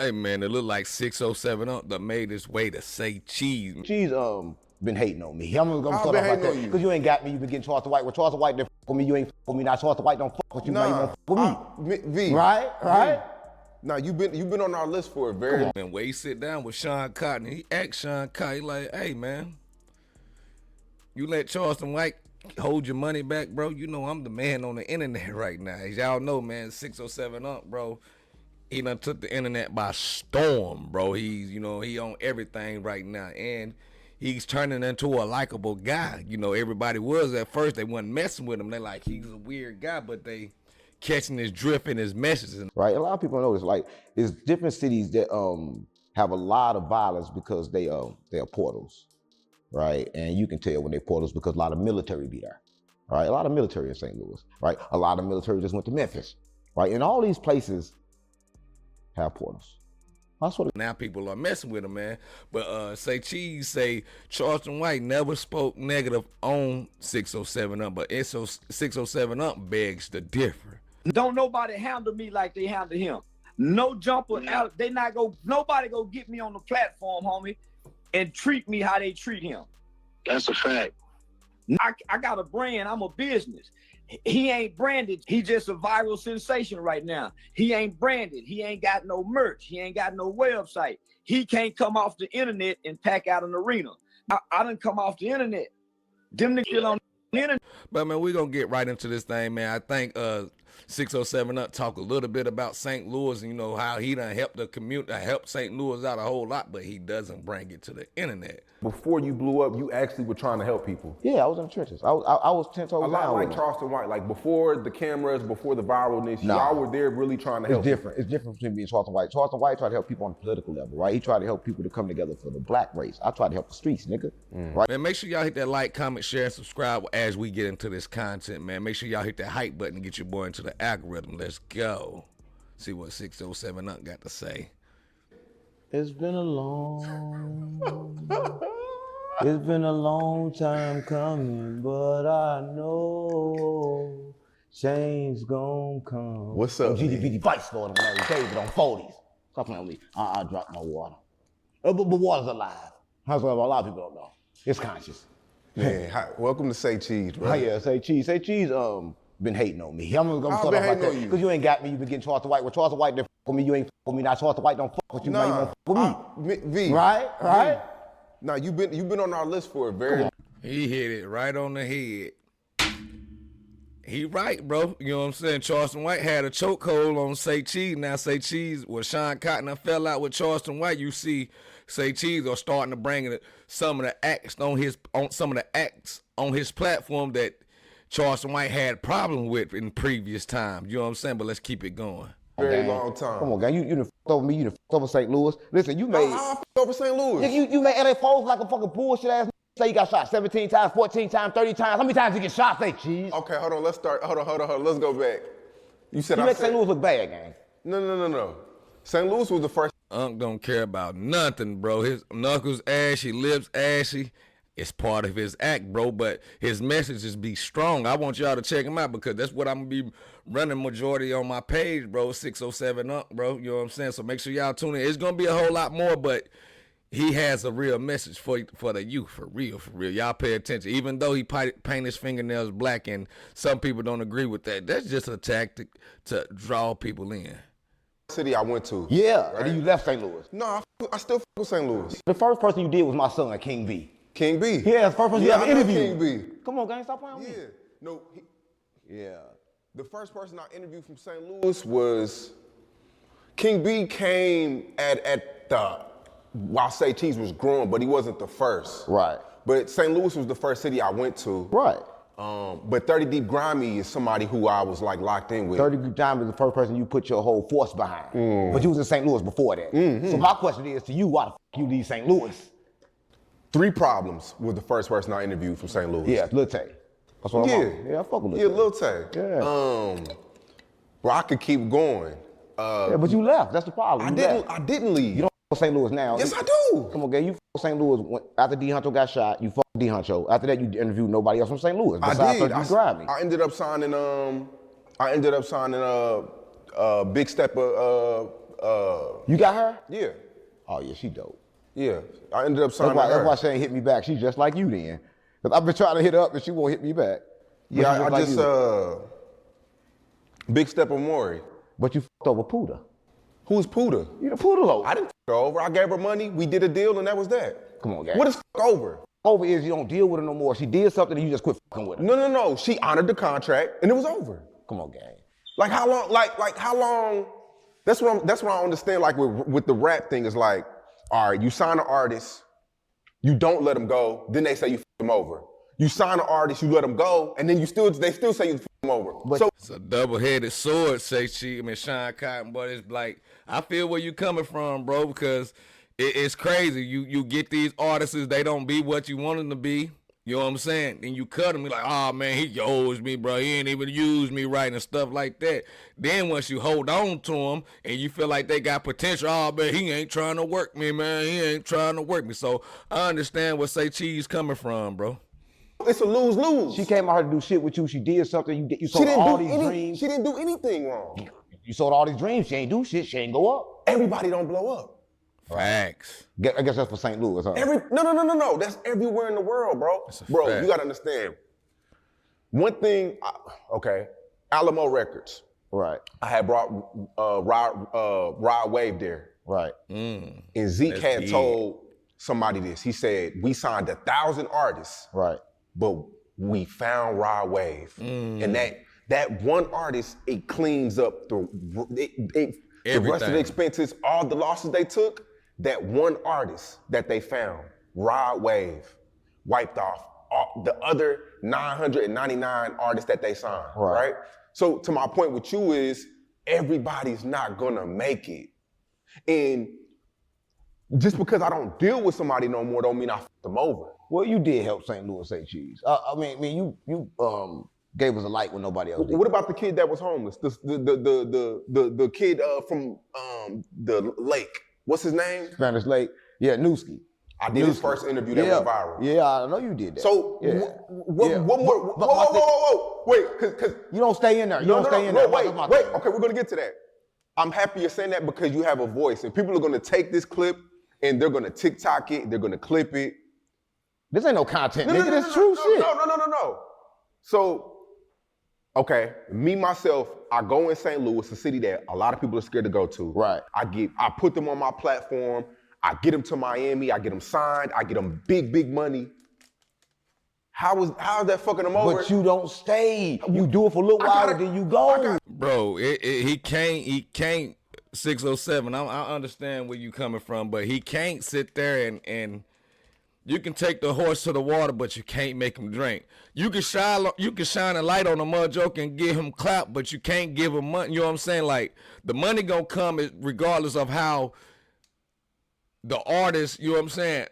Hey man, it look like 607 up that made his way to say cheese. Cheese been hating on me. I'm gonna I've start been off like hating that. on you. Because you ain't got me, you been getting Charleston White. When Charleston White didn't fuck with me, you ain't fuck with me. Now Charleston White don't fuck with you, now you won't fuck with me. V. Right? Now you've been on our list for a very Man, where he sit down with Shawn Cotton, he asked Shawn Cotton, he like, hey man, you let Charleston White hold your money back, bro. You know I'm the man on the internet right now. As y'all know, man, 607 up, bro. He done took the internet by storm, bro. He's, he on everything right now. And he's turning into a likable guy. Everybody was at first, they wasn't messing with him. They like, he's a weird guy, but they catching his drift and his messages. Right? A lot of people know this. Like, there's different cities that have a lot of violence because they are portals. Right? And you can tell when they're portals because a lot of military be there. Right? A lot of military in St. Louis. Right? A lot of military just went to Memphis. Right? And all these places have portals. That's what now people are messing with him, man. But say Cheese say Charleston White never spoke negative on 607 up, but 607 up begs to differ. Don't nobody handle me like they handle him. No jumper out. Nobody go get me on the platform, homie, and treat me how they treat him. That's a fact. I got a brand. I'm a business. He ain't branded. He just a viral sensation right now. He ain't branded. He ain't got no merch. He ain't got no website. He can't come off the internet and pack out an arena. I done come off the internet. Them niggas still on the internet. But man, we're gonna get right into this thing, man. I think 607 up talk a little bit about St. Louis and how he done helped the community, helped St. Louis out a whole lot, but he doesn't bring it to the internet. before you blew up, you actually were trying to help people. Yeah, I was in the trenches. I was 10 toes down. A lot like Charleston White, like before the cameras, before the viralness, y'all were there really trying to help. It's different. It's different between me and Charleston White. Charleston White tried to help people on the political level, right? He tried to help people to come together for the black race. I tried to help the streets, nigga. Right? Man, make sure y'all hit that like, comment, share, and subscribe as we get into this content, man. Make sure y'all hit that hype button and get your boy into the algorithm. Let's go. See what 607 Up got to say. It's been a long time coming, but I know change gon' come. What's up, GDP Vice Lord on Larry David on 40s. Stop playing with me. I dropped my water. But water's alive. That's what a lot of people don't know. It's conscious. Man, hi, welcome to Say Cheese, bro. Oh yeah, Say Cheese. Say Cheese been hating on me. I'm gonna start off like that. Because you ain't got me, you been getting Charleston White. When Charleston White didn't fuck with me, you ain't fuck with me. Now Charleston White don't fuck with you, now you won't fuck with me. V. Right? Now you've been on our list for a very He hit it right on the head. He right, bro. You know what I'm saying? Charleston White had a chokehold on Say Cheese. Now Say Cheese, when Shawn Cotton fell out with Charleston White, you see Say Cheese are starting to bring some of the acts on his platform that Charleston White had problems with in previous times. You know what I'm saying? But let's keep it going. very long time. Come on, gang. You done fucked over me. You done fucked over St. Louis. Listen, you made... I fucked over St. Louis. You made LA folks like a fucking bullshit ass. Say you got shot 17 times, 14 times, 30 times. How many times you get shot, Say Cheese? Okay, hold on. Let's start. Hold on. Let's go back. You said You I make said St. Louis look bad, gang. No. St. Louis was the first. Unc don't care about nothing, bro. His knuckles ashy, lips ashy. It's part of his act, bro, but his messages be strong. I want y'all to check him out because that's what I'm going to be running majority on my page, bro, 607 Up, bro. You know what I'm saying? So make sure y'all tune in. It's going to be a whole lot more, but he has a real message for the youth, for real. Y'all pay attention. Even though he paint his fingernails black and some people don't agree with that, that's just a tactic to draw people in. City I went to. Yeah, right? and then you left St. Louis. No, I still fuck with St. Louis. The first person you did was my son, King B. King B. Yeah, the first person you ever I know interviewed. King B. Come on, gang, stop playing with me. Yeah. No. Yeah. The first person I interviewed from St. Louis was King B. Came at the while Say Cheese was growing, but he wasn't the first. Right. But St. Louis was the first city I went to. Right. But 30 Deep Grimy is somebody who I was like locked in with. 30 Deep Diamond is the first person you put your whole force behind. But you was in St. Louis before that. So my question is to you, why the fuck you leave St. Louis? 3 Problems was the first person I interviewed from St. Louis. Yeah, Lil Tay. That's what I'm on. Yeah, I fuck with Lil Tay. Yeah, Lil Tay. Yeah. Bro, I could keep going. Yeah, but you left. That's the problem. I didn't leave. You don't fuck with St. Louis now. Yes, I do. Come on, gang. You fuck with St. Louis after D. Huncho got shot. You fuck with D. Huncho. After that, you interviewed nobody else from St. Louis. I Besides did. 30 Deep Grimy. I ended up signing Big Step You got her? Yeah. Oh yeah, she dope. Yeah. I ended up signing That's her. why she ain't hit me back. She's just like you then. Cause I've been trying to hit her up and she won't hit me back. But Yeah, she I like just you. Big Step of Maury. But you fucked over Puda. Who's Puda? You the Puda low. I didn't fuck her over. I gave her money. We did a deal, and that was that. Come on, guys. What is fuck over? Over is you don't deal with her no more. She did something and you just quit fucking with her. No. She honored the contract, and it was over. Come on, gang. Like how long? Like how long? That's what I understand. Like with the rap thing is like, all right, you sign an artist, you don't let them go, then they say you f them over. You sign an artist, you let them go, and then they still say you f them over. But so It's a double-headed sword, say Shawn Cotton, but it's like, I feel where you coming from, bro, because it's crazy. You get these artists, they don't be what you want them to be. You know what I'm saying? And you cut him, you're like, oh man, he owes me, bro. He ain't even used me right and stuff like that. Then once you hold on to him and you feel like they got potential, oh man, he ain't trying to work me, man. He ain't trying to work me. So I understand where Say Cheese coming from, bro. it's a lose-lose. she came out here to do shit with you. She did something. You sold all these dreams. She didn't do anything wrong. You sold all these dreams. She ain't do shit. She ain't go up. Everybody don't blow up. Facts. I guess that's for St. Louis, huh? No. That's everywhere in the world, bro. Bro, fact. you gotta understand. One thing, Alamo Records. Right. I had brought Rod Wave there. Right. And Zeke That's had big. told somebody this. He said, we signed 1,000 artists, Right. but we found Rod Wave. And that one artist, it cleans up the rest of the Everything. expenses, all the losses they took. That one artist that they found, Rod Wave, wiped off all the other 999 artists that they signed, right? So to my point with you is, everybody's not gonna make it. And just because I don't deal with somebody no more don't mean I f them over. Well, you did help St. Louis say cheese. I mean, you gave us a light when nobody else did. What about the kid that was homeless? The kid from the lake. What's his name? Spanish Lake. Yeah, Newski. I did his first interview that went viral. Yeah, I know you did that. So yeah. what more? Whoa! Wait, because you don't stay in there. You don't stay in there. Wait. Okay, we're gonna get to that. I'm happy you're saying that because you have a voice, and people are gonna take this clip and they're gonna TikTok it. They're gonna clip it. This ain't no content, nigga. This true shit. No. So, okay, me myself, I go in St. Louis, a city that a lot of people are scared to go to. Right. I put them on my platform. I get them to Miami. I get them signed. I get them big money. How is that fucking them over? But you don't stay. You do it for a little while, then you go. Bro, he can't 607. I understand where you coming from, but he can't sit there and you can take the horse to the water, but you can't make him drink. You can shine a light on a mud joke and give him clap, but you can't give him money. You know what I'm saying? Like, the money gonna come regardless of how the artist, you know what I'm saying,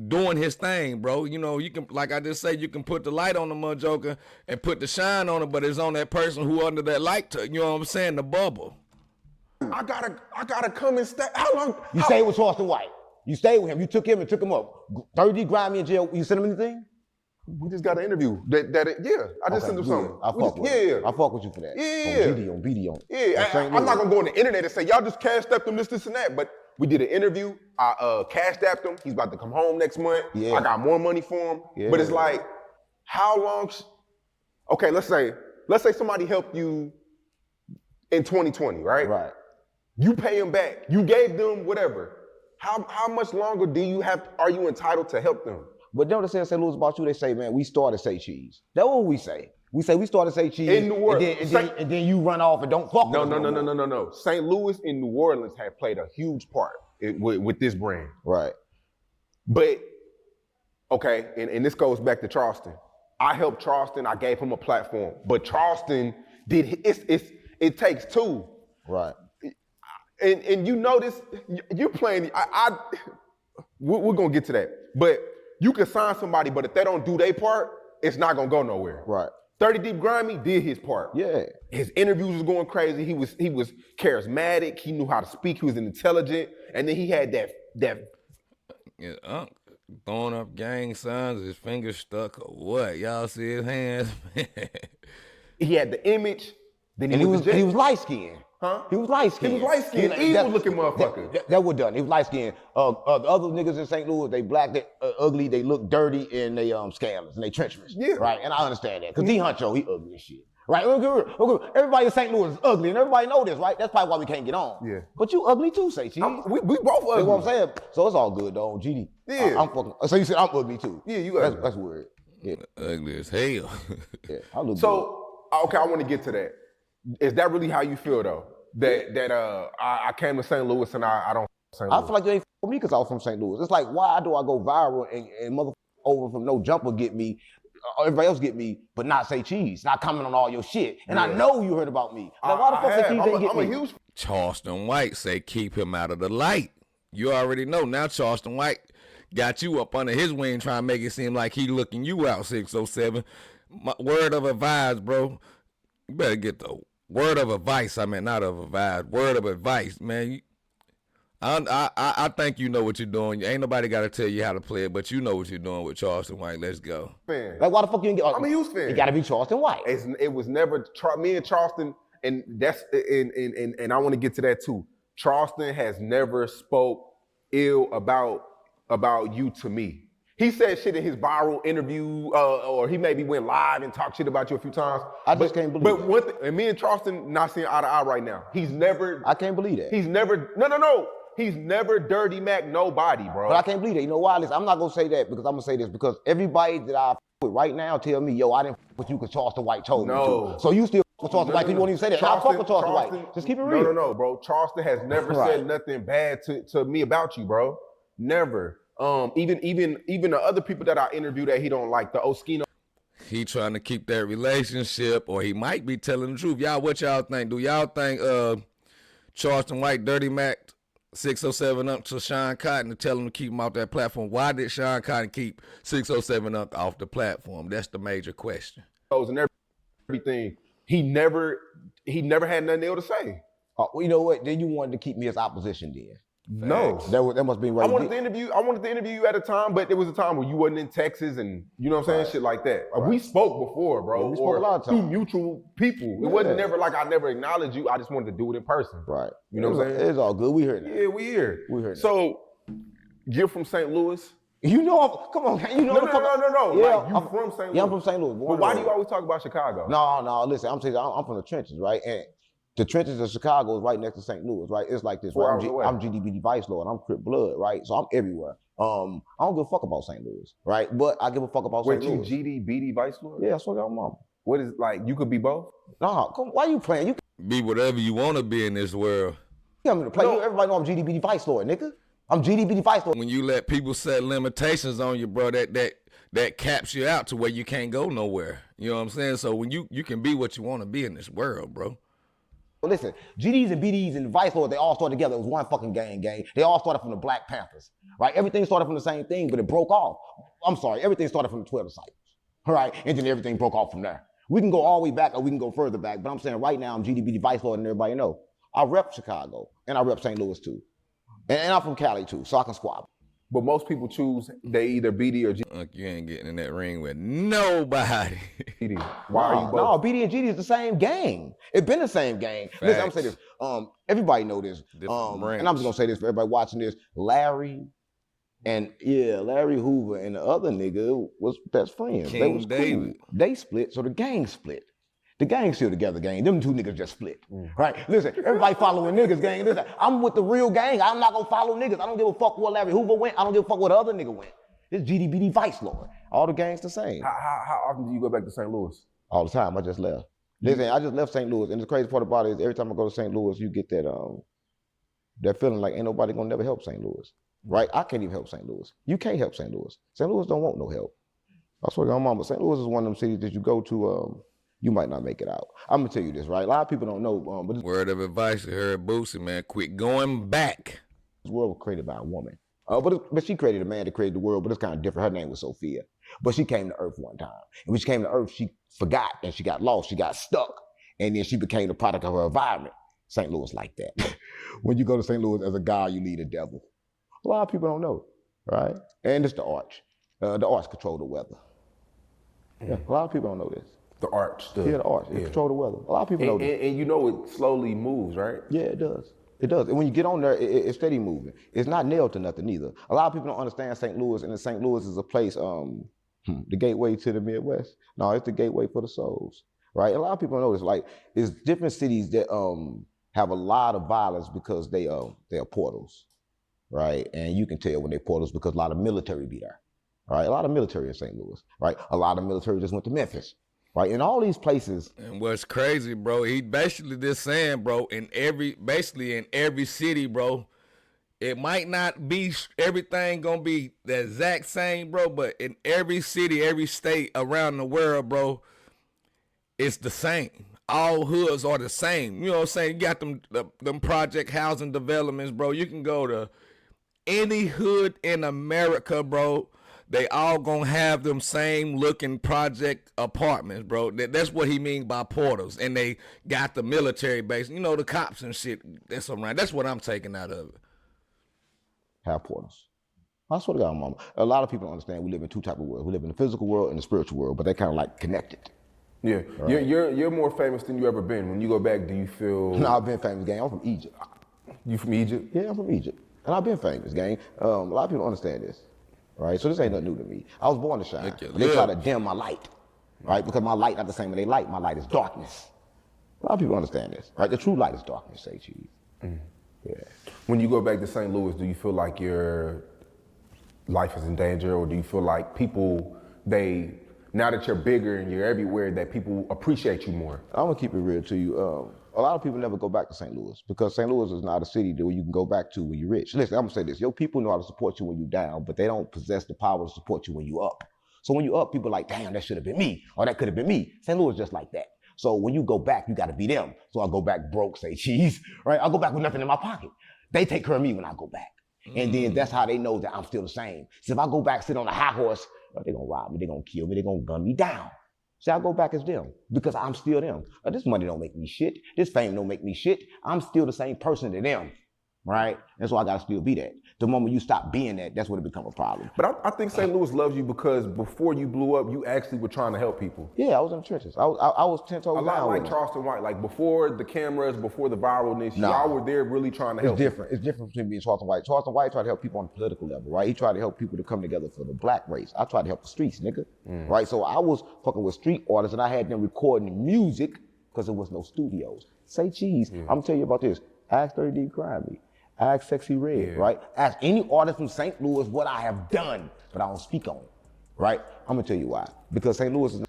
doing his thing, bro. You know, you can, like I just say, you can put the light on the mud joker and put the shine on it, but it's on that person who under that light, you know what I'm saying, the bubble. I gotta come and stay. How long? You stayed with Charleston White. You stayed with him. You took him and took him up. 30 grimy in jail. You sent him anything? We just got an interview. I just sent him something. I fuck with you. I fuck with you for that. Yeah. On BD. Yeah, I'm not gonna go on the internet and say, y'all just cashed up them, this, and that. But we did an interview. I cashed apped him. He's about to come home next month. Yeah. I got more money for him. Yeah. But it's like, how long? Okay, let's say somebody helped you in 2020, right? Right. You pay them back. You gave them whatever. How much longer are you entitled to help them? But don't they say in St. Louis about you? They say, man, we started Say Cheese. That's what we say. We say we started Say Cheese. In New Orleans. And then you run off and don't fuck with us. No. St. Louis and New Orleans have played a huge part with this brand. Right. But, okay, and this goes back to Charleston. I helped Charleston. I gave him a platform. But Charleston it takes two. Right. And you notice, you playing, we're going to get to that. But you can sign somebody, but if they don't do their part, it's not going to go nowhere. Right. 30 Deep Grimy did his part. Yeah. His interviews was going crazy. He was charismatic. He knew how to speak. He was intelligent. And then he had that. Yeah, throwing up gang signs, his fingers stuck or what? Y'all see his hands? He had the image. Then And he was light skinned. Huh? He was light skinned. He was light skinned. Evil looking motherfucker. That was done. He was light skinned. The other niggas in St. Louis, they black, they ugly, they look dirty, and they scandalous, and they treacherous. Yeah. Right. And I understand that because D Huncho, he ugly as shit. Right. Okay. Everybody in St. Louis is ugly, and everybody know this, right? That's probably why we can't get on. Yeah. But you ugly too, say cheese. We both ugly. That's what I'm saying. So it's all good though. GD. Yeah. I'm fucking. So you said I'm ugly too. Yeah, you ugly. That's weird. Yeah. Ugly as hell. Yeah. I look So okay, I want to get to that. Is that really how you feel though? That I came to St. Louis and I don't St. Louis. I feel like you ain't for me because I was from St. Louis. It's like, why do I go viral and motherfucker over from No Jumper get me, everybody else get me, but not say cheese, not comment on all your shit. And I know you heard about me. Like, why the fuck say cheese ain't get me? I'm a huge Charleston White say keep him out of the light. You already know now Charleston White got you up under his wing trying to make it seem like he looking you out 607. My word of advice, bro. You better get the word of advice. I mean, not of advice. Word of advice, man. I think you know what you're doing. Ain't nobody got to tell you how to play it, but you know what you're doing with Charleston White. Let's go. fan. Like, why the fuck you didn't get? I'm a huge fan. You got to be Charleston White. It was never me and Charleston, and that's and I want to get to that too. Charleston has never spoke ill about you to me. He said shit in his viral interview, or he maybe went live and talked shit about you a few times. I just can't believe But it. one thing, and me and Charleston not seeing eye to eye right now. He's never. I can't believe that. He's never. No. He's never dirty Mac nobody, bro. But I can't believe that. You know why? Listen, I'm not gonna say that because I'm gonna say this because everybody that I with right now tell me, yo, I didn't with you because Charleston White told me to. So you still with Charleston White because you won't even say that. I fuck with Charleston White. Just keep it real. No, bro. Charleston has never said nothing bad to me about you, bro. Never. Even the other people that I interview that he don't like, the Oskino. He trying to keep that relationship, or he might be telling the truth. Y'all, what y'all think? Do y'all think Charleston White Dirty Mac 607 up to Shawn Cotton to tell him to keep him off that platform? Why did Shawn Cotton keep 607 up off the platform? That's the major question. And everything. He never had nothing ill to say. Well, you know what? Then you wanted to keep me as opposition then. No. That must be right. I wanted to interview you at a time, but there was a time where you wasn't in Texas and you know what I'm saying? Shit like that. We spoke before, bro. Yeah, we spoke a lot of times. Through mutual people. It wasn't never like I never acknowledged you. I just wanted to do it in person. Right. You know what I'm saying? It's all good. We heard that. Yeah, we here. We heard that. So you're from St. Louis? You know, come on, man. You know No. Yeah, like, you from St. Louis? Yeah, I'm from St. Louis. But why do you always talk about Chicago? No, listen, I'm telling you, I'm from the trenches, right? And the trenches of Chicago is right next to St. Louis, right? It's like this, right? I'm GDB Vice Lord, I'm Crip Blood, right? So I'm everywhere. I don't give a fuck about St. Louis, right? But I give a fuck about St. Louis. Wait, you GDB Vice Lord? Yeah, that's what I'm mama. What is, like, you could be both? Nah, come, why you playing? You Be whatever you want to be in this world. come to play. Everybody know I'm GDB Vice Lord, nigga. I'm GDB Vice Lord. When you let people set limitations on you, bro, that caps you out to where you can't go nowhere. You know what I'm saying? So when you can be what you want to be in this world, bro. Well, listen, GDs and BDs and Vice Lord, they all started together. It was one fucking gang. They all started from the Black Panthers, right? Everything started from the same thing, but it broke off. I'm sorry, everything started from the 12 Disciples, all right? And then everything broke off from there. We can go all the way back or we can go further back, but I'm saying right now I'm GDB Vice Lord and everybody know. I rep Chicago and I rep St. Louis too. And I'm from Cali too, so I can squab. But most people choose they either BD or GD. Look, you ain't getting in that ring with nobody. Why are you both? No, BD and GD is the same gang. It's been the same gang. Listen, I'm gonna say this. Everybody know this. And I'm just gonna say this for everybody watching this. Larry Hoover and the other nigga was best friends. King they was David. Cool. They split, so the gang split. The gang still together, gang. Them two niggas just split, right? Listen, everybody following niggas, gang. Listen, I'm with the real gang. I'm not gonna follow niggas. I don't give a fuck where Larry Hoover went. I don't give a fuck where the other nigga went. This GDBD Vice Lord. All the gangs the same. How often do you go back to St. Louis? All the time. I just left. Listen, I just left St. Louis, and the crazy part about it is every time I go to St. Louis, you get that feeling like ain't nobody gonna never help St. Louis, right? I can't even help St. Louis. You can't help St. Louis. St. Louis don't want no help. I swear to God, mama, St. Louis is one of them cities that you go to, you might not make it out. I'm gonna tell you this, right? A lot of people don't know, but Word of advice, you heard Boosie, man. Quit going back. this world was created by a woman. But she created a man that created the world, but it's kind of different. Her name was Sophia. But she came to Earth one time. And when she came to Earth, she forgot and she got lost. She got stuck. And then she became the product of her environment. St. Louis like that. When you go to St. Louis as a guy, you need a devil. A lot of people don't know, right? And it's the arch. The arch control the weather. Yeah, a lot of people don't know this. The arch. The arch. It control the weather. A lot of people know this. And you know it slowly moves, right? Yeah, it does. It does. And when you get on there, it's steady moving. It's not nailed to nothing either. A lot of people don't understand St. Louis, and St. Louis is a place, the gateway to the Midwest. No, it's the gateway for the souls, right? A lot of people don't know this. Like, it's different cities that have a lot of violence because they are portals, right? And you can tell when they're portals because a lot of military be there, right? A lot of military in St. Louis, right? A lot of military just went to Memphis. Right, in all these places. And what's crazy, bro, he basically just saying, bro, basically in every city, bro, it might not be everything gonna be the exact same, bro, but in every city, every state around the world, bro, it's the same. All hoods are the same. You know what I'm saying? You got them project housing developments, bro. You can go to any hood in America, bro. They all gonna have them same looking project apartments, bro. That's what he mean by portals. And they got the military base, you know, the cops and shit. That's around. That's what I'm taking out of it. Have portals. I swear to God, mama. A lot of people don't understand we live in two types of worlds. We live in the physical world and the spiritual world, but they're kind of like connected. Yeah, right. You're more famous than you ever been. When you go back, do you feel? No, I've been famous, gang. I'm from Egypt. You from Egypt? Yeah, I'm from Egypt, and I've been famous, gang. A lot of people don't understand this. Right, so this ain't nothing new to me. I was born to shine. They try to dim my light, right? Because my light not the same as they light. My light is darkness. A lot of people understand this, right? The true light is darkness, say cheese. Yeah. When you go back to St. Louis, do you feel like your life is in danger, or do you feel like people, now that you're bigger and you're everywhere, that people appreciate you more? I'm gonna keep it real to you. A lot of people never go back to St. Louis because St. Louis is not a city that you can go back to when you're rich. Listen, I'm gonna say this. Your people know how to support you when you're down, but they don't possess the power to support you when you're up. So when you're up, people are like, damn, that should have been me, or that could have been me. St. Louis is just like that. So when you go back, you gotta be them. So I go back broke, say cheese, right? I go back with nothing in my pocket. They take care of me when I go back. And then that's how they know that I'm still the same. So if I go back, sit on a high horse, they're gonna rob me, they're gonna kill me, they're gonna gun me down. See, I go back as them because I'm still them. This money don't make me shit. This fame don't make me shit. I'm still the same person to them, right? And so I gotta still be that. The moment you stop being that, that's when it becomes a problem. But I think St. Louis loves you because before you blew up, you actually were trying to help people. Yeah, I was in the trenches. I was 10 toes down. A lot like Charleston White, like before the cameras, before the viralness, y'all were there really trying to help. It's different between me and Charleston White. Charleston White tried to help people on the political level, right? He tried to help people to come together for the black race. I tried to help the streets, nigga, right? So I was fucking with street artists and I had them recording music because there was no studios. Say cheese, I'm gonna tell you about this. Ask 30D Crime Me. Ask Sexy Red, right? Ask any artist from St. Louis what I have done, but I don't speak on it, right? I'm gonna tell you why. Because St. Louis is...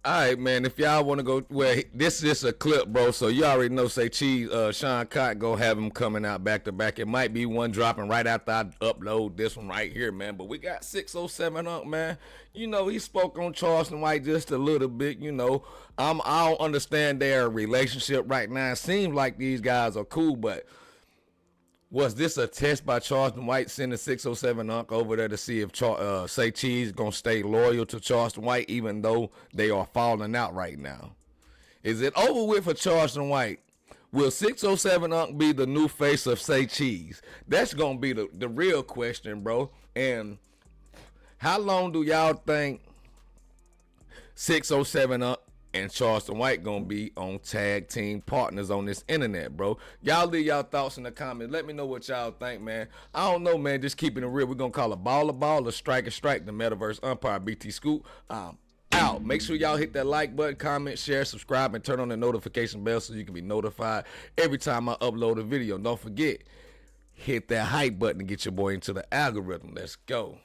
All right, man, if y'all want to go, well, this is just a clip, bro, so you already know, say cheese, Shawn Cotton go have him coming out back to back. It might be one dropping right after I upload this one right here, man, but we got 607 up, man. You know, he spoke on Charleston White just a little bit, you know. I don't understand their relationship right now. It seems like these guys are cool, but was this a test by Charleston White sending 607 Unc over there to see if Say Cheese gonna stay loyal to Charleston White even though they are falling out right now? Is it over with for Charleston White? Will 607 Unc be the new face of Say Cheese? That's gonna be the real question, bro. And how long do y'all think 607 Unc and Charleston White gonna be on tag team partners on this internet, bro? Y'all leave y'all thoughts in the comments. Let me know what y'all think, man. I don't know, man. Just keeping it real. We're gonna call a ball, a strike, the Metaverse Umpire, BT Scoop. Out. Make sure y'all hit that like button, comment, share, subscribe, and turn on the notification bell so you can be notified every time I upload a video. Don't forget, hit that hype button to get your boy into the algorithm. Let's go.